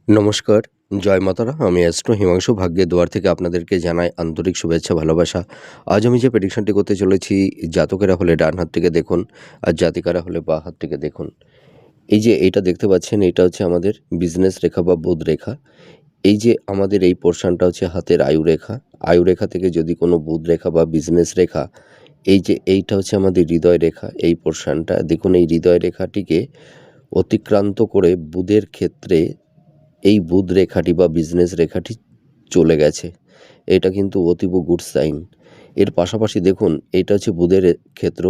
নমস্কার, জয় মাতারা। আমি অ্যাস্ট্রো হিমাংশু ভাগ্যের দুয়ার থেকে আপনাদেরকে জানাই আন্তরিক শুভেচ্ছা, ভালোবাসা। আজ আমি যে প্রেডিকশনটি করতে চলেছি, জাতকেরা হলে ডান হাত থেকে দেখুন, আর জাতিকারা হলে বাঁ হাত থেকে দেখুন। এই যে এইটা দেখতে পাচ্ছেন, এটা হচ্ছে আমাদের বিজনেস রেখা বা বুধ রেখা। এই যে আমাদের এই পোর্শনটা হচ্ছে হাতের আয়ু রেখা। আয়ু রেখা থেকে যদি কোনো বুধ রেখা বা বিজনেস রেখা, এই যে এইটা হচ্ছে আমাদের হৃদয় রেখা। এই পোর্শনটা দেখুন, এই হৃদয় রেখাটিকে অতিক্রান্ত করে বুধের ক্ষেত্রে এই বুধ রেখাটি বা বিজনেস রেখাটি চলে গেছে। এটা কিন্তু অতীব গুড সাইন। এর পাশাপাশি দেখুন, এটা হচ্ছে বুধের ক্ষেত্র।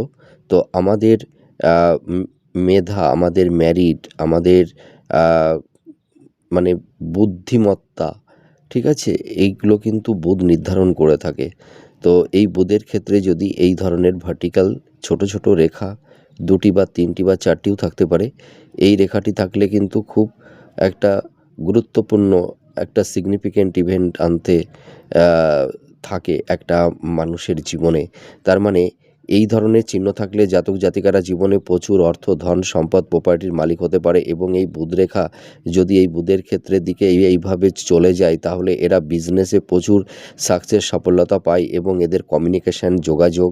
তো আমাদের মেধা, আমাদের ম্যারিট, আমাদের মানে বুদ্ধিমত্তা, ঠিক আছে, এইগুলো কিন্তু বুধ নির্ধারণ করে থাকে। তো এই বুধের ক্ষেত্রে যদি এই ধরনের ভার্টিক্যাল ছোট ছোট রেখা 2টি বা 3টি বা 4টিও থাকতে পারে, এই রেখাটি থাকলে কিন্তু খুব একটা গুরুত্বপূর্ণ একটা সিগনিফিক্যান্ট ইভেন্ট আনতে থাকে একটা মানুষের জীবনে। তার মানে এই ধরনের চিহ্ন থাকলে জাতক জাতিকারা জীবনে প্রচুর অর্থ, ধন, সম্পদ, প্রপার্টির মালিক হতে পারে। এবং এই বুধ রেখা যদি এই বুধের ক্ষেত্রের দিকে এইভাবে চলে যায়, তাহলে এরা বিজনেসে প্রচুর সাকসেস, সফলতা পায় এবং এদের কমিউনিকেশান, যোগাযোগ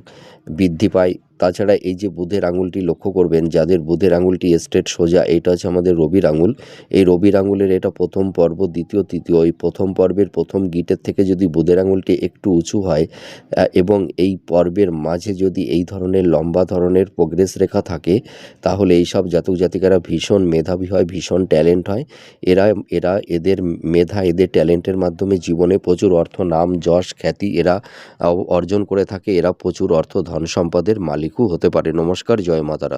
বৃদ্ধি পায়। তাছাড়া এই যে বুধের আঙুলটি লক্ষ্য করবেন, যাদের বুধের আঙুলটি স্ট্রেট সোজা, এটা হচ্ছে আমাদের রবির আঙুল। এই রবির আঙুলের এটা প্রথম পর্ব, দ্বিতীয়, তৃতীয়। এই প্রথম পর্বের প্রথম গিটের থেকে যদি বুধের আঙুলটি একটু উঁচু হয় এবং এই পর্বের মাঝে যদি এই ধরনের লম্বা ধরনের প্রোগ্রেস রেখা থাকে, তাহলে এইসব জাতক জাতিকারা ভীষণ মেধাবী হয়, ভীষণ ট্যালেন্ট হয়। এরা এরা এদের মেধা, এদের ট্যালেন্টের মাধ্যমে জীবনে প্রচুর অর্থ, নাম, যশ, খ্যাতি এরা অর্জন করে থাকে। এরা প্রচুর অর্থ, ধন সম্পদের মালিকও হতে পারে। নমস্কার, জয় মাতারা।